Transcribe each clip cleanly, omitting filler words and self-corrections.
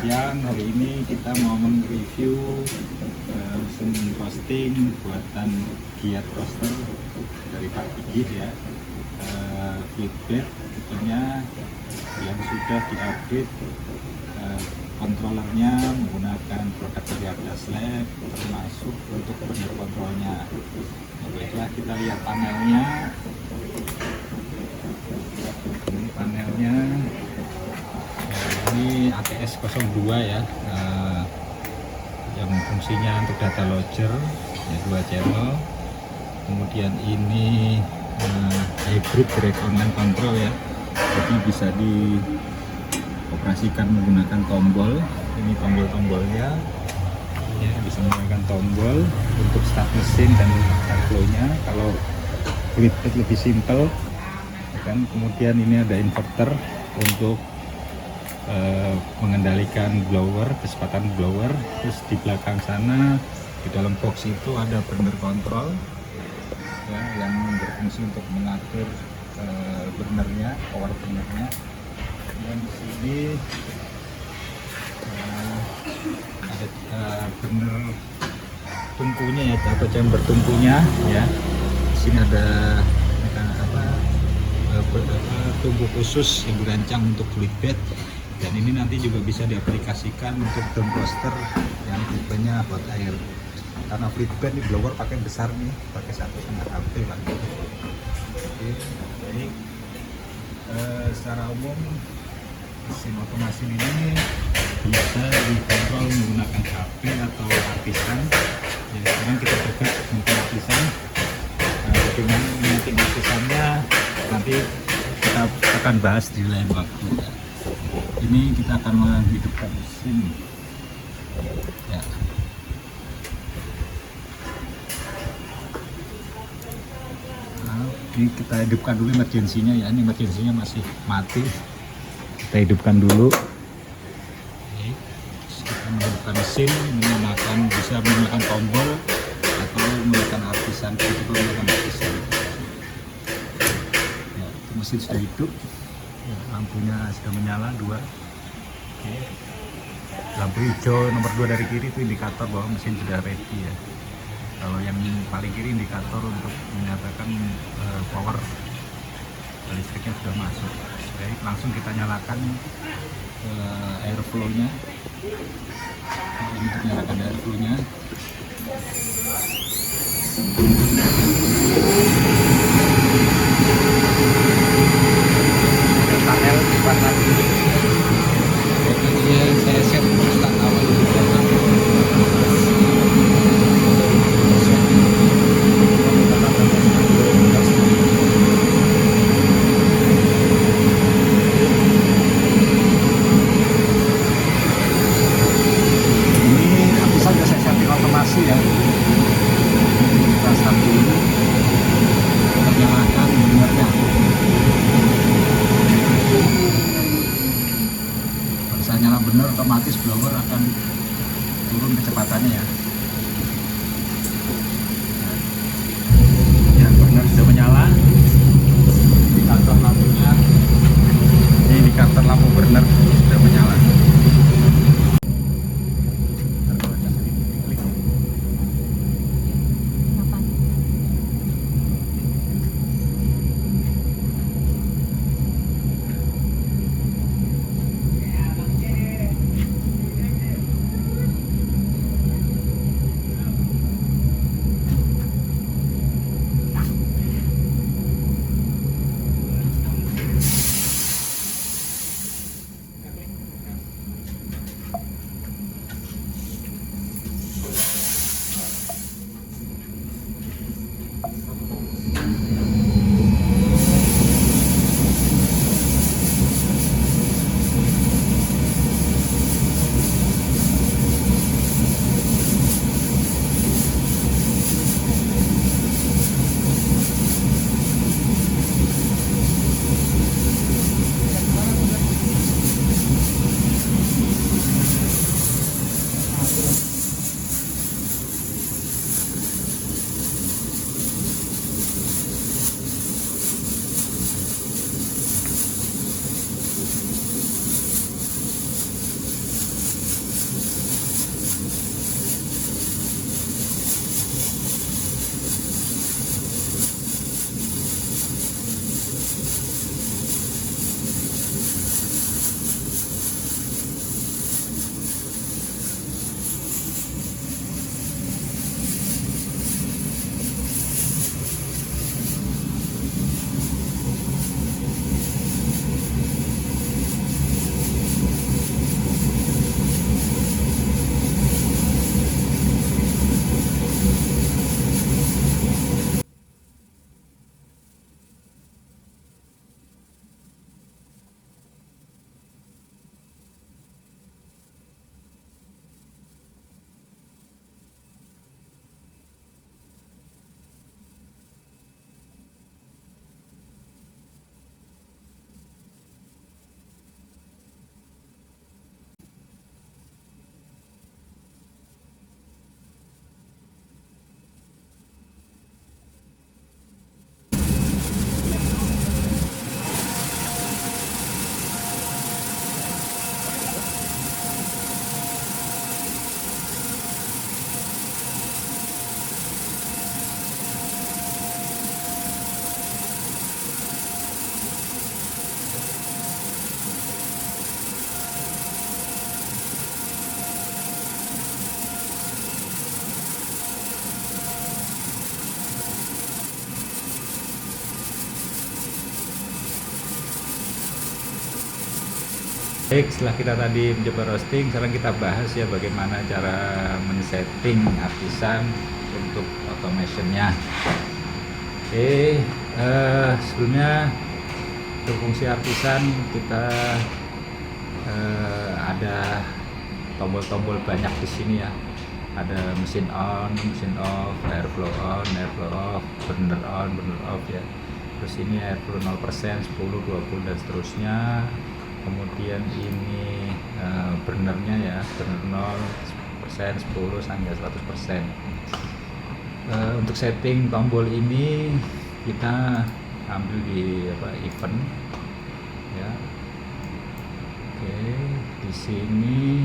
siang. Hari ini kita mau mereview mesin roasting buatan Giat Roaster dari Pak Gigih ya. Fleetbed tentunya yang sudah diupdate, kontrolernya menggunakan produk dari Atlas Lab, termasuk untuk burner kontrolnya. Baiklah, kita lihat panelnya. Ini panelnya. Ini ATS 02 ya, yang fungsinya untuk data logger ya, 2 channel. Kemudian ini hybrid direct online control ya, jadi bisa dioperasikan menggunakan tombol. Ini tombol-tombolnya ya, bisa menggunakan tombol untuk start mesin dan airflow-nya. Kalau Fleetbed lebih simple kan. Kemudian ini ada inverter untuk mengendalikan blower, kecepatan blower. Terus di belakang sana di dalam box itu ada burner control ya, yang berfungsi untuk mengatur burnernya, power burnernya. Dan di sini ada burner tungkunya ya, atau chamber tungkunya ya. Di sini ada tungku khusus yang dirancang untuk Fleetbed. Dan ini nanti juga bisa diaplikasikan untuk drum roaster yang tipenya hot air. Karena Fleetbed di blower pakai besar nih, pakai 1,5 HP lah. Oke, jadi secara umum mesin otomasi ini bisa dikontrol menggunakan HP atau artisan. Jadi sekarang kita coba menggunakan artisan. Bagaimana menggunakan artisannya nanti kita akan bahas di lain waktu. Ini kita akan menghidupkan mesin ya. Nah, ini kita hidupkan dulu emergensinya ya. Ini emergensinya masih mati, kita hidupkan dulu. Oke. Kita menghidupkan mesin bisa menggunakan tombol atau menggunakan artisan. Kita menggunakan artisan ya. Mesin sudah hidup ya, lampunya sudah menyala 2. Oke. Lampu hijau nomor 2 dari kiri itu indikator bahwa mesin sudah ready ya. Kalau yang paling kiri indikator untuk menyatakan power listriknya sudah masuk. Baik, langsung kita nyalakan airflow-nya. Ini untuk nyalakan airflow-nya. Panel warna biru. Jadi saya set start awal dulu. Ini bisa saya setting otomasi ya. Kita start dulu. Kita nyalakan burnernya. Nyala benar, otomatis blower akan turun kecepatannya ya. Ya, burner sudah menyala. Indikator lampunya, ini indikator lampu burner sudah menyala. Baik, setelah kita tadi mencoba roasting, sekarang kita bahas ya bagaimana cara men-setting Artisan untuk automationnya. Oke, sebelumnya untuk fungsi Artisan kita ada tombol-tombol banyak di sini ya. Ada mesin on, mesin off, airflow on, airflow off, burner on, burner off ya. Terus ini airflow 0%, 10, 20 dan seterusnya. Kemudian ini burnernya ya, burner 0%, 10 sampai 100%. Untuk setting tombol ini kita ambil di event ya. Oke, di sini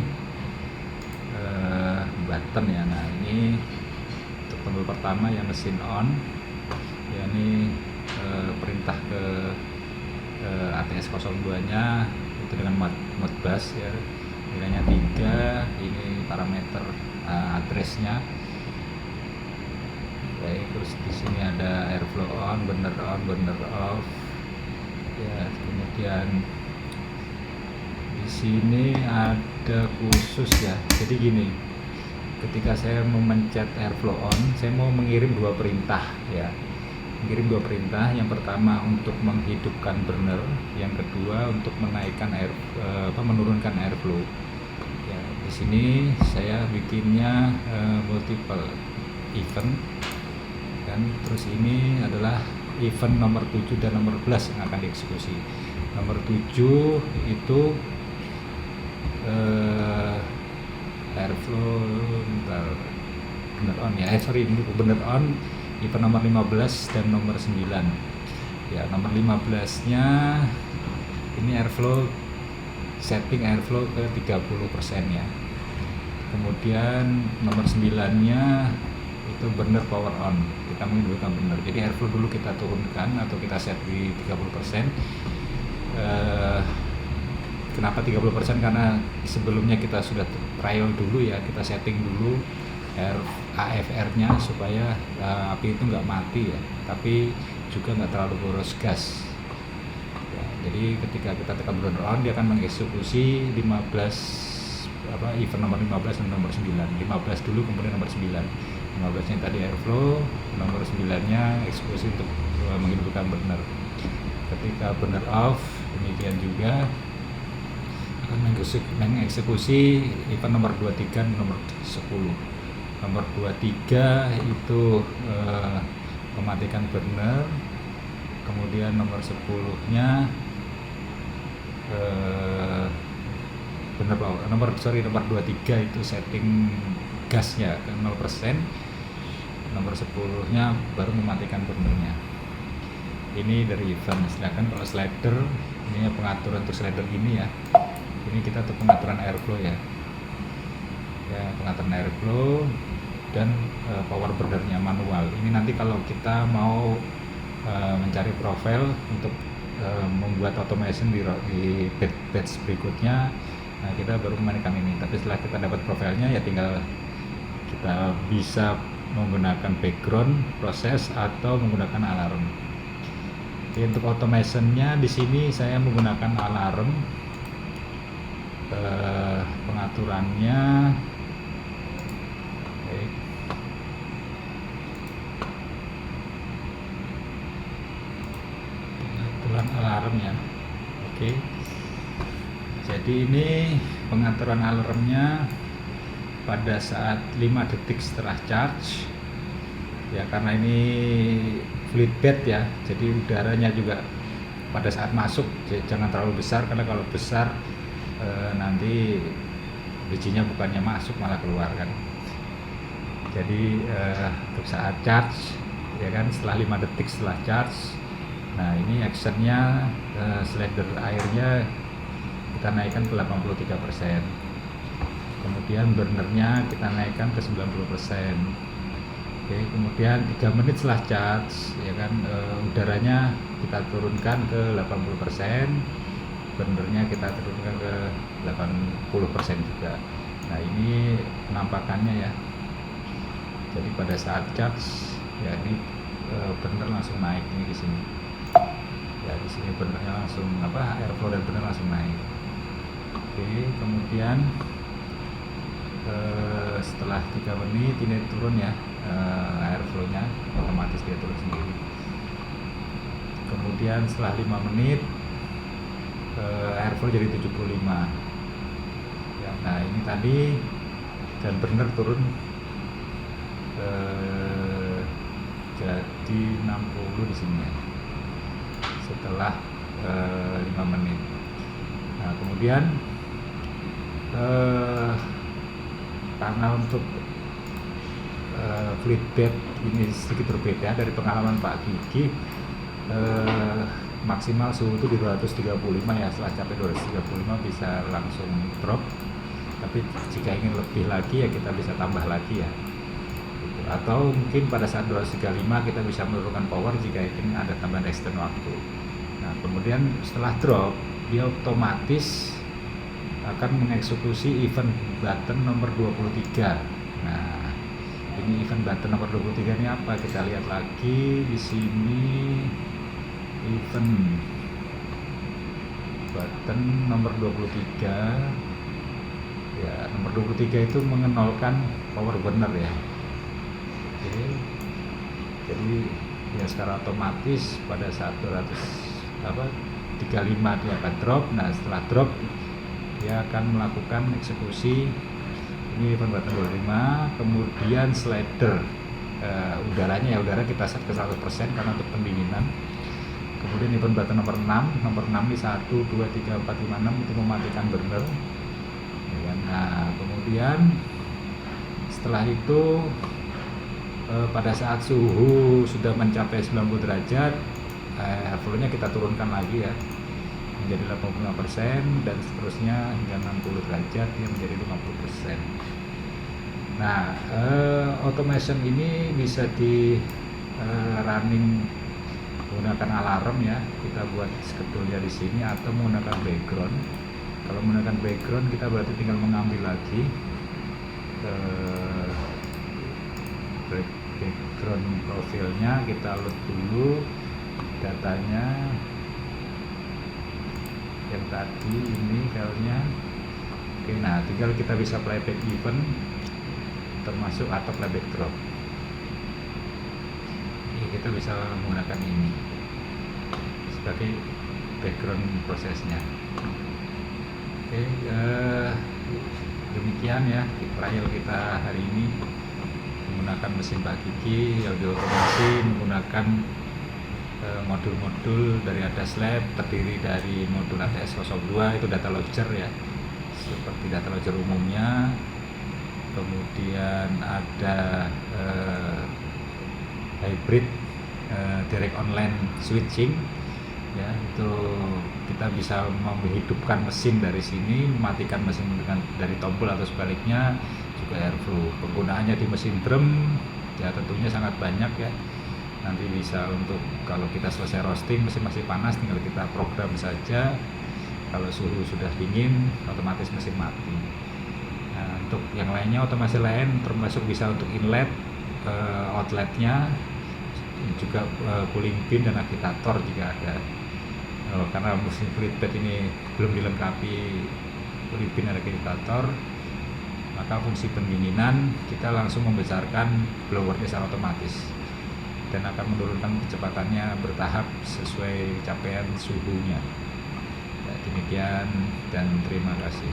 button ya. Nah, ini untuk tombol pertama yang mesin on ya, ini perintah ke ATS 02 nya itu dengan Modbus ya, nilainya 3. Ini parameter addressnya. Baik, terus di sini ada airflow on, burner off ya. Kemudian di sini ada khusus ya, jadi gini, ketika saya memencet airflow on, saya mau mengirim dua perintah ya, mengirim dua perintah. Yang pertama untuk menghidupkan burner, yang kedua untuk menaikkan menurunkan airflow ya. Di sini saya bikinnya multiple event kan. Terus ini adalah event nomor 7 dan nomor 11 yang akan dieksekusi. Nomor 7 itu airflow burner on ya, burner on event nomor 15 dan nomor 9 ya. Nomor 15 nya ini airflow, setting airflow ke 30% ya. Kemudian nomor 9 nya itu burner power on, kita menghidupkan burner. Jadi airflow dulu kita turunkan atau kita set di 30%. Kenapa 30%? Karena sebelumnya kita sudah trial dulu ya, kita setting dulu AFR nya supaya api itu nggak mati ya, tapi juga nggak terlalu boros gas ya. Jadi ketika kita tekan burner on, dia akan mengeksekusi 15 event nomor 15 dan nomor 9. 15 dulu, kemudian nomor 9. 15 nya tadi airflow, nomor 9 nya eksekusi untuk menghidupkan burner. Ketika burner off, demikian juga akan mengeksekusi event nomor 23 dan nomor 10. Nomor 23 itu mematikan burner. Kemudian nomor 10 nya nomor 23 itu setting gasnya ke 0%. Nomor 10 nya baru mematikan burnernya. Ini dari event. Sedangkan kalau slider, ini pengaturan untuk slider ini ya, ini kita untuk pengaturan airflow ya, pengaturan airflow dan power burnernya manual. Ini nanti kalau kita mau mencari profil untuk membuat automation di batch berikutnya, nah kita baru memainkan ini. Tapi setelah kita dapat profilnya ya tinggal kita bisa menggunakan background proses atau menggunakan alarm. Jadi untuk automationnya di sini saya menggunakan alarm. Pengaturannya baik. Pengaturan alarm ya. Oke. Jadi ini pengaturan alarmnya pada saat 5 detik setelah charge ya, karena ini fluid bed ya, jadi udaranya juga pada saat masuk jangan terlalu besar, karena kalau besar nanti bijinya bukannya masuk malah keluar kan. Jadi untuk saat charge ya kan, setelah 5 detik setelah charge, nah ini actionnya slider airnya kita naikkan ke 83%, kemudian burnernya kita naikkan ke 90%. Oke, kemudian 3 menit setelah charge ya kan, udaranya kita turunkan ke 80%, burnernya kita turunkan ke 80% juga. Nah ini penampakannya ya. Jadi pada saat charge ya ini burner langsung naik ini di sini. Ya di sini burnernya langsung airflow dan burner langsung naik. Oke, kemudian setelah 3 menit ini turun ya, airflow nya otomatis dia turun sendiri. Kemudian setelah 5 menit airflow jadi 75 ya. Nah ini tadi, dan burner turun jadi 60 di sini ya, setelah 5 menit. Nah kemudian karena untuk fluid bed ini sedikit berbeda dari pengalaman Pak Gigi, maksimal suhu itu di 235 ya, setelah capai 235 bisa langsung drop, tapi jika ingin lebih lagi ya kita bisa tambah lagi ya gitu. Atau mungkin pada saat 235 kita bisa menurunkan power jika ingin ada tambahan extend waktu. Nah kemudian setelah drop dia otomatis akan mengeksekusi event button nomor 23. Nah ini event button nomor 23 ini apa, kita lihat lagi di sini. Event button nomor 23 ya, nomor 23 itu mengenolkan power burner ya. Oke. Jadi ya secara otomatis pada saat 35 dia akan drop. Nah setelah drop dia akan melakukan eksekusi ini event button 25. Kemudian slider udaranya ya, udara kita set ke 100% karena untuk pendinginan. Kemudian event button nomor 6 di 1, 2, 3, 4, 5, 6 itu mematikan burner ya. Nah kemudian setelah itu pada saat suhu sudah mencapai 90 derajat, airflow nya kita turunkan lagi ya menjadi 85%, dan seterusnya hingga 60 derajat yang menjadi 50%. Nah automation ini bisa di running menggunakan alarm ya, kita buat schedule-nya di sini, atau menggunakan background. Kalau menggunakan background kita berarti tinggal mengambil lagi background profilnya, kita load dulu datanya yang tadi ini filenya. Oke, nah tinggal kita bisa playback event termasuk atau playback drop. Kita bisa menggunakan ini sebagai background prosesnya. Oke, demikian ya trial kita hari ini menggunakan mesin Pak Gigi audio otomasi, menggunakan modul-modul dari ADAS Lab, terdiri dari modul ATS 02 itu data logger ya, seperti data logger umumnya. Kemudian ada hybrid direct online switching ya, itu kita bisa menghidupkan mesin dari sini, mematikan mesin dengan dari tombol atau sebaliknya, juga airflow. Penggunaannya di mesin drum ya tentunya sangat banyak ya, nanti bisa untuk kalau kita selesai roasting mesin masih panas tinggal kita program saja, kalau suhu sudah dingin otomatis mesin mati. Nah, untuk yang lainnya otomasi lain termasuk bisa untuk inlet, outletnya juga, cooling pin dan agitator jika ada. Karena mesin fluid bed ini belum dilengkapi cooling pin dan agitator, maka fungsi pendinginan kita langsung membesarkan blowernya secara otomatis dan akan menurunkan kecepatannya bertahap sesuai capaian suhunya ya. Demikian dan terima kasih.